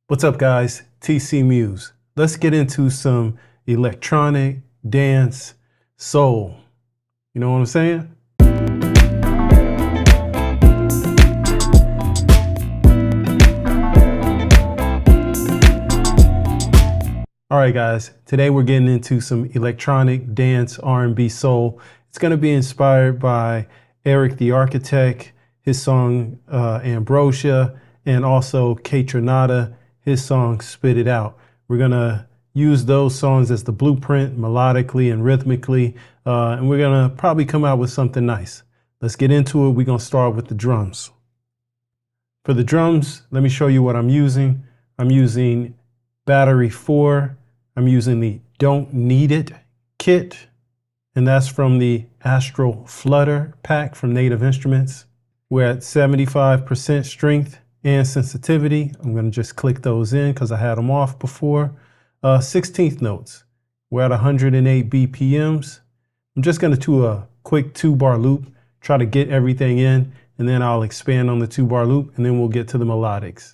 What's up, guys? TCMuze. Let's get into some electronic, dance, soul. You know what I'm saying? All right, guys. Today we're getting into some electronic, dance, R&B, soul. It's going to be inspired by Erick the Architect, his song Ambrosia, and also KAYTRANADA, his song Spit It Out. We're going to use those songs as the blueprint melodically and rhythmically, and we're going to probably come out with something nice. Let's get into it. We're going to start with the drums. For the drums, let me show you what I'm using. I'm using Battery 4. I'm using the Don't Need It kit, and that's from the Astral Flutter pack from Native Instruments. We're at 75% strength and sensitivity. I'm going to just click those in because I had them off before. 16th notes. We're at 108 BPMs. I'm just going to do a quick 2-bar loop, try to get everything in, and then I'll expand on the 2-bar loop, and then we'll get to the melodics.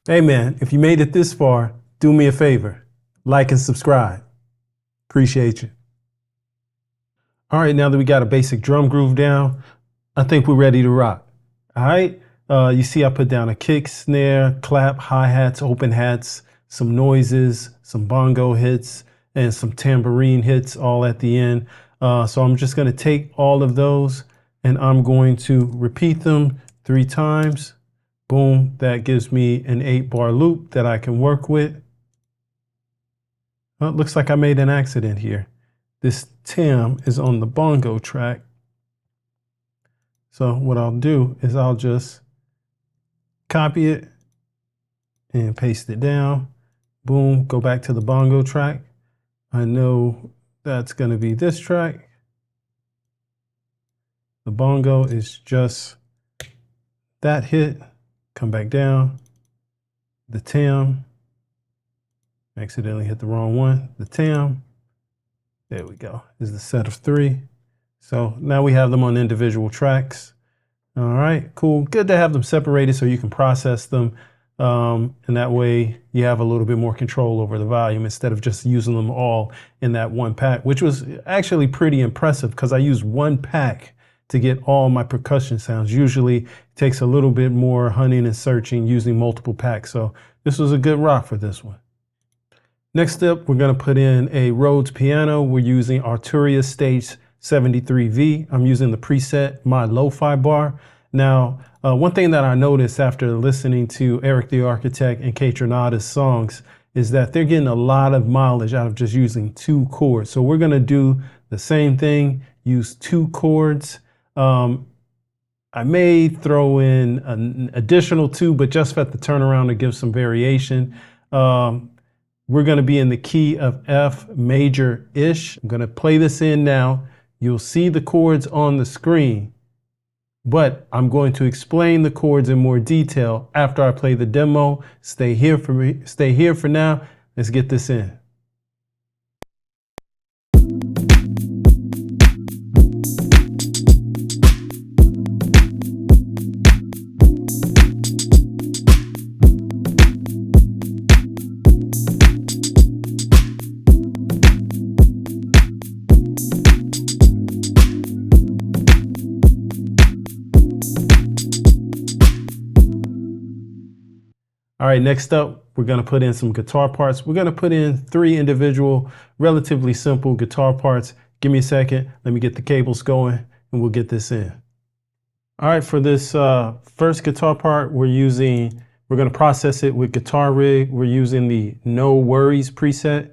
Hey man, if you made it this far, do me a favor, like and subscribe. Appreciate you. All right, now that we got a basic drum groove down, I think we're ready to rock. All right, you see I put down a kick, snare, clap, hi-hats, open hats, some noises, some bongo hits, and some tambourine hits all at the end. So I'm just gonna take all of those and I'm going to repeat them 3 times. Boom, that gives me an 8-bar loop that I can work with. Well, it looks like I made an accident here. This tam is on the bongo track. So what I'll do is I'll just copy it and paste it down. Boom, go back to the bongo track. I know that's going to be this track. The bongo is just that hit. Come back down, the tam, accidentally hit the wrong one, the tam, there we go, is the set of 3. So now we have them on individual tracks. All right, cool, good to have them separated so you can process them, and that way you have a little bit more control over the volume instead of just using them all in that one pack, which was actually pretty impressive because I used one pack to get all my percussion sounds. Usually it takes a little bit more hunting and searching using multiple packs. So this was a good rock for this one. Next up, we're going to put in a Rhodes piano. We're using Arturia Stage 73V. I'm using the preset My Lo-Fi Bar. Now, one thing that I noticed after listening to Erick the Architect and KAYTRANADA's songs is that they're getting a lot of mileage out of just using 2 chords. So we're going to do the same thing, use 2 chords. I may throw in an additional 2, but just at the turnaround to give some variation. We're going to be in the key of F major-ish. I'm going to play this in now. You'll see the chords on the screen, but I'm going to explain the chords in more detail after I play the demo. Stay here for me. Stay here for now. Let's get this in. All right, next up, we're going to put in some guitar parts. We're going to put in 3 individual, relatively simple guitar parts. Give me a second. Let me get the cables going and we'll get this in. All right, for this first guitar part, we're going to process it with Guitar Rig. We're using the No Worries preset.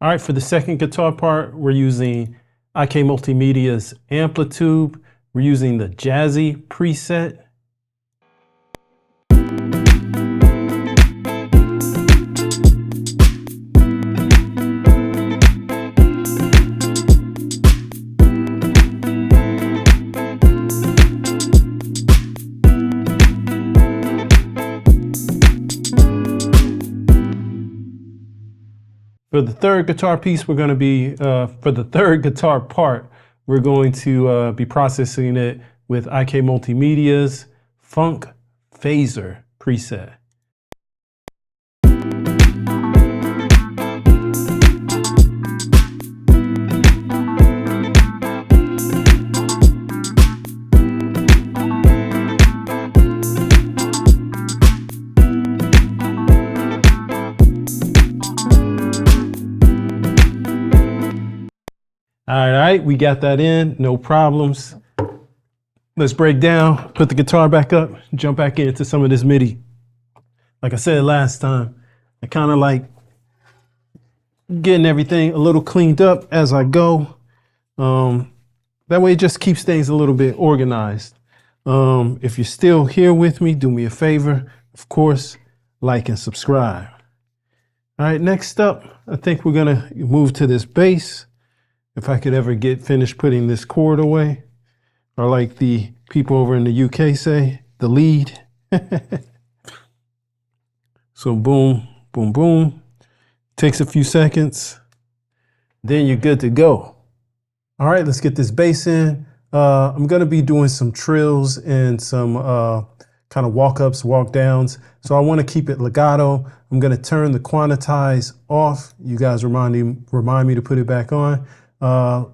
All right, for the second guitar part, we're using IK Multimedia's Amplitude. We're using the Jazzy preset. For the third guitar piece, we're going to be, for the third guitar part, we're going to be processing it with IK Multimedia's Funk Phaser preset. All right, we got that in, no problems. Let's break down, put the guitar back up, jump back into some of this MIDI. Like I said last time, I kind of like getting everything a little cleaned up as I go. That way it just keeps things a little bit organized. If you're still here with me, do me a favor, of course, like and subscribe. All right, next up, I think we're gonna move to this bass. If I could ever get finished putting this chord away, or like the people over in the UK say, the lead. So boom, boom, boom. Takes a few seconds, then you're good to go. All right, let's get this bass in. I'm gonna be doing some trills and some kind of walk-ups, walk-downs. So I wanna keep it legato. I'm gonna turn the quantize off. You guys remind me to put it back on.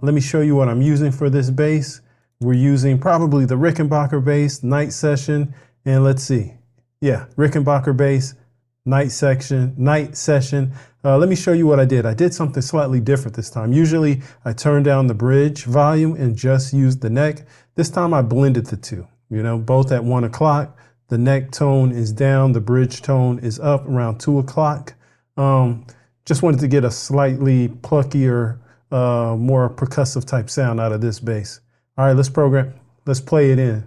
Let me show you what I'm using for this bass. We're using probably the Rickenbacker bass, night session, and let's see. Yeah, Rickenbacker bass, night session. Let me show you what I did. I did something slightly different this time. Usually I turn down the bridge volume and just use the neck. This time I blended the two, you know, both at 1 o'clock. The neck tone is down, the bridge tone is up around 2 o'clock. Just wanted to get a slightly pluckier, more percussive type sound out of this bass. All right, let's play it in.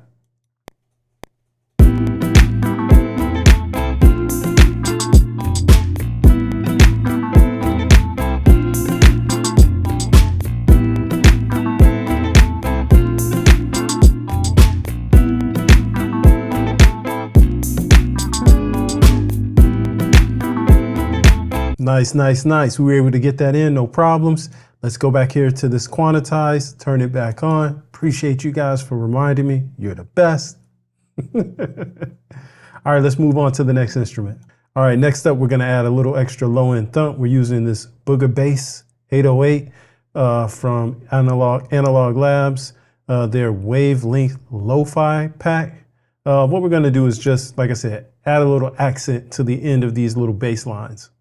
Nice, nice, nice. We were able to get that in, no problems. Let's go back here to this quantize, turn it back on. Appreciate you guys for reminding me. You're the best. All right, let's move on to the next instrument. All right, next up, we're gonna add a little extra low-end thump. We're using this Booger Bass 808 from Analog Labs, their Wavelength Lo-Fi pack. What we're gonna do is just, like I said, add a little accent to the end of these little bass lines.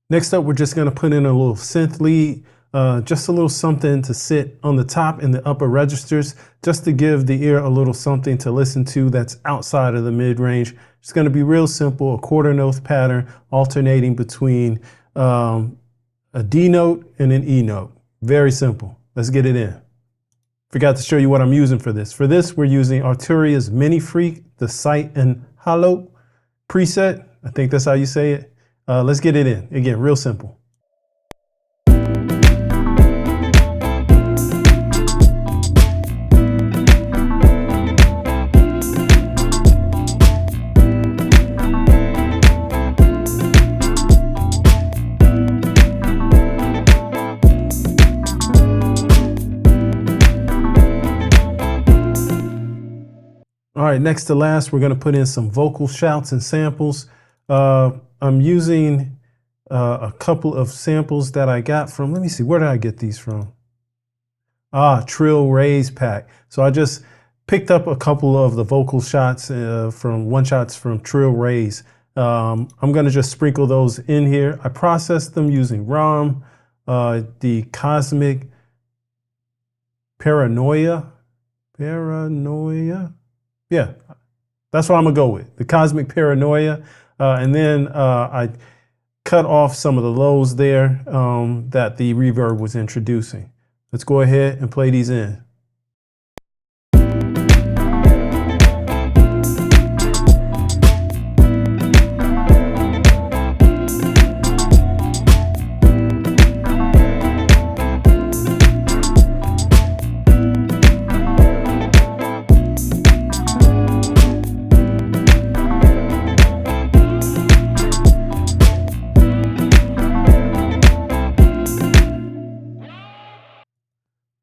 Next up, we're just gonna put in a little synth lead, just a little something to sit on the top and the upper registers, just to give the ear a little something to listen to that's outside of the mid-range. It's gonna be real simple, a quarter note pattern, alternating between a D note and an E note. Very simple. Let's get it in. Forgot to show you what I'm using for this. For this, we're using Arturia's Mini Freak, the Sight and Hollow preset. I think that's how you say it. Let's get it in. Again, real simple. All right, next to last, we're gonna put in some vocal shouts and samples. I'm using a couple of samples that I got from, let me see, where did I get these from? Trill Raise pack. So I just picked up a couple of the vocal shots from one-shots from Trill Ray's. I'm going to just sprinkle those in here. I processed them using ROM, the Cosmic Paranoia. Yeah, that's what I'm going to go with, the Cosmic Paranoia. And then I cut off some of the lows there that the reverb was introducing. Let's go ahead and play these in.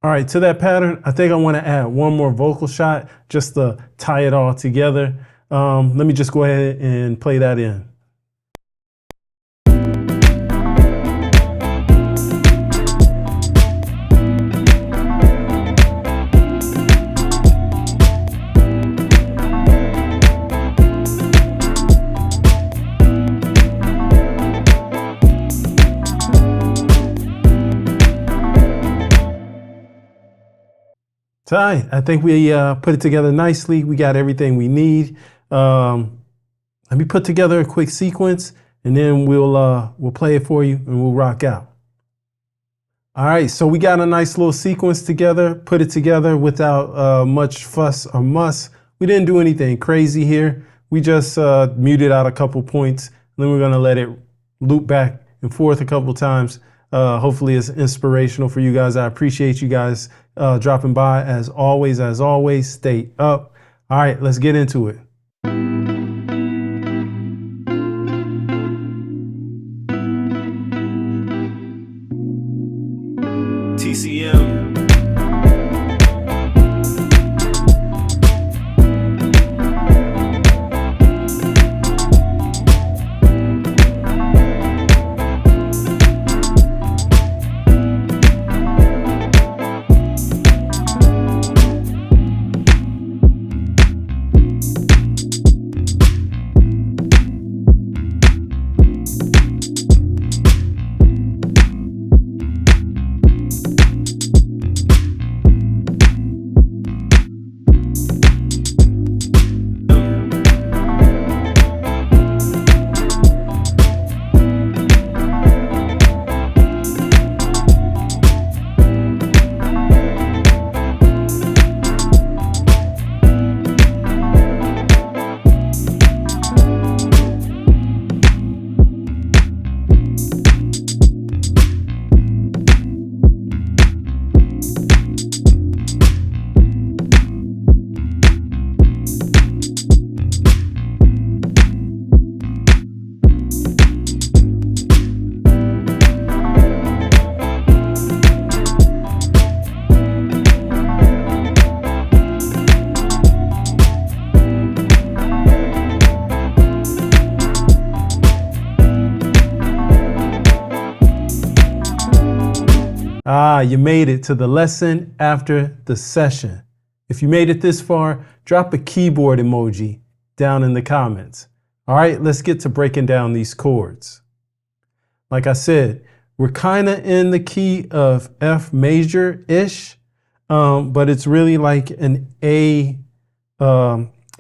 All right, to that pattern, I think I want to add one more vocal shot just to tie it all together. Let me just go ahead and play that in. So I think we put it together nicely. We got everything we need. Let me put together a quick sequence, and then we'll play it for you and we'll rock out. All right, so we got a nice little sequence together, put it together without much fuss or muss. We didn't do anything crazy here. We just muted out a couple points, and then we're gonna let it loop back and forth a couple times. Hopefully it's inspirational for you guys. I appreciate you guys dropping by. As always, stay up. All right, let's get into it. TCM. You made it to the lesson after the session. If you made it this far, drop a keyboard emoji down in the comments. All right, let's get to breaking down these chords. Like I said, we're kind of in the key of F major-ish, but it's really like an A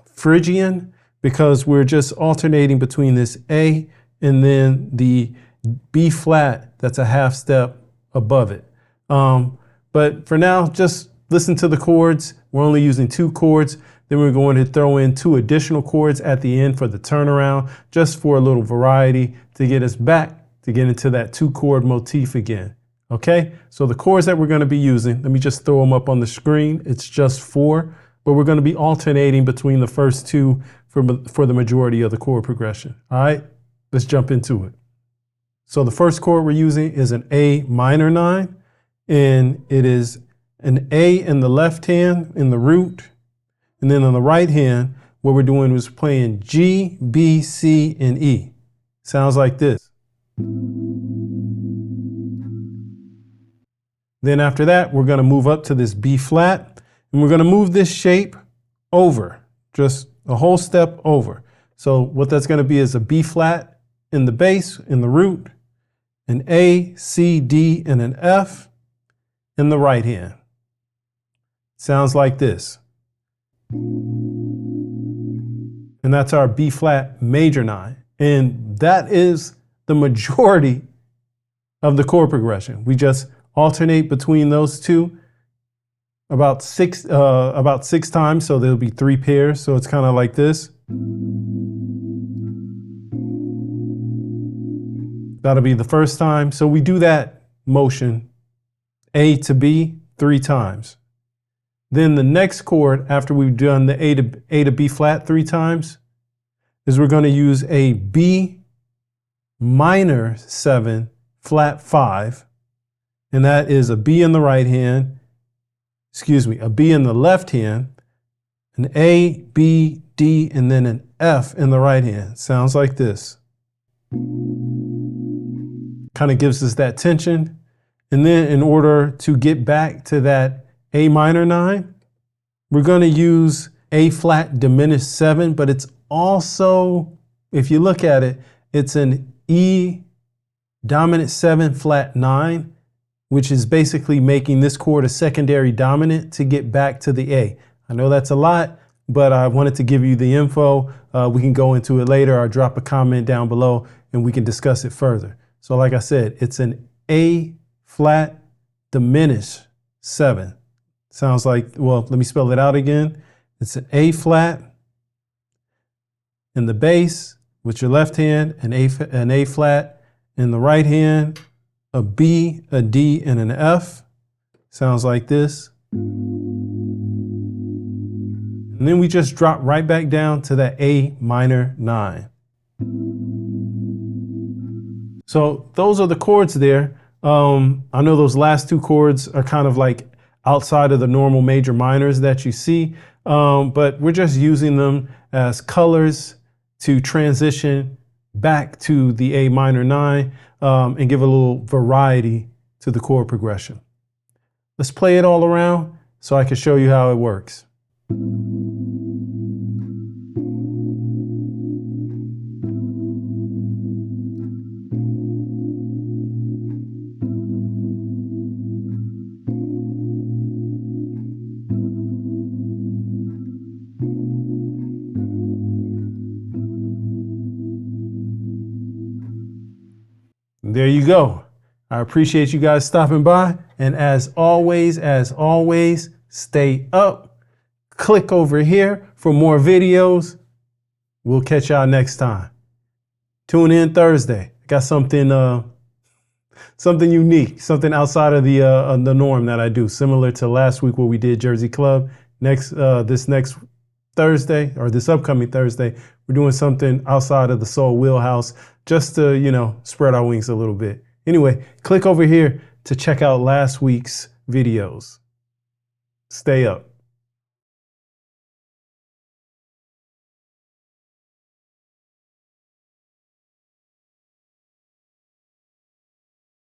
Phrygian, because we're just alternating between this A and then the B flat that's a half step above it. But for now, just listen to the chords. We're only using 2 chords. Then we're going to throw in 2 additional chords at the end for the turnaround, just for a little variety to get us back to get into that 2-chord motif again. Okay, so the chords that we're going to be using, let me just throw them up on the screen. It's just 4, but we're going to be alternating between the first 2 for the majority of the chord progression. All right, let's jump into it. So the first chord we're using is an A minor 9. And it is an A in the left hand in the root. And then on the right hand, what we're doing is playing G, B, C, and E. Sounds like this. Then after that, we're going to move up to this B flat. And we're going to move this shape over, just a whole step over. So what that's going to be is a B flat in the bass, in the root, an A, C, D, and an F in the right hand. Sounds like this. And that's our B flat major 9. And that is the majority of the chord progression. We just alternate between those two about six times. So there'll be 3 pairs. So it's kind of like this. That'll be the first time. So we do that motion, A to B, 3 times. Then the next chord, after we've done the A to B flat 3 times, is we're going to use a B minor 7 flat 5. And that is a B in the right hand, a B in the left hand, an A, B, D, and then an F in the right hand. Sounds like this. Kind of gives us that tension. And then in order to get back to that A minor 9, we're going to use A flat diminished 7, but it's also, if you look at it, it's an E dominant 7 flat 9, which is basically making this chord a secondary dominant to get back to the A. I know that's a lot, but I wanted to give you the info. We can go into it later or drop a comment down below and we can discuss it further. So like I said, it's an A flat diminished 7. Sounds like, well, let me spell it out again. It's an A flat in the bass with your left hand, an A flat in the right hand, a B, a D, and an F. Sounds like this. And then we just drop right back down to that A minor 9. So those are the chords there. I know those last 2 chords are kind of like outside of the normal major minors that you see, but we're just using them as colors to transition back to the A minor 9 and give a little variety to the chord progression. Let's play it all around so I can show you how it works. There you go. I appreciate you guys stopping by. And as always, stay up. Click over here for more videos. We'll catch y'all next time. Tune in Thursday. Got something unique, something outside of the norm that I do, similar to last week where we did Jersey Club. This next Thursday, or this upcoming Thursday, we're doing something outside of the soul wheelhouse, just to, spread our wings a little bit. Anyway, click over here to check out last week's videos. Stay up.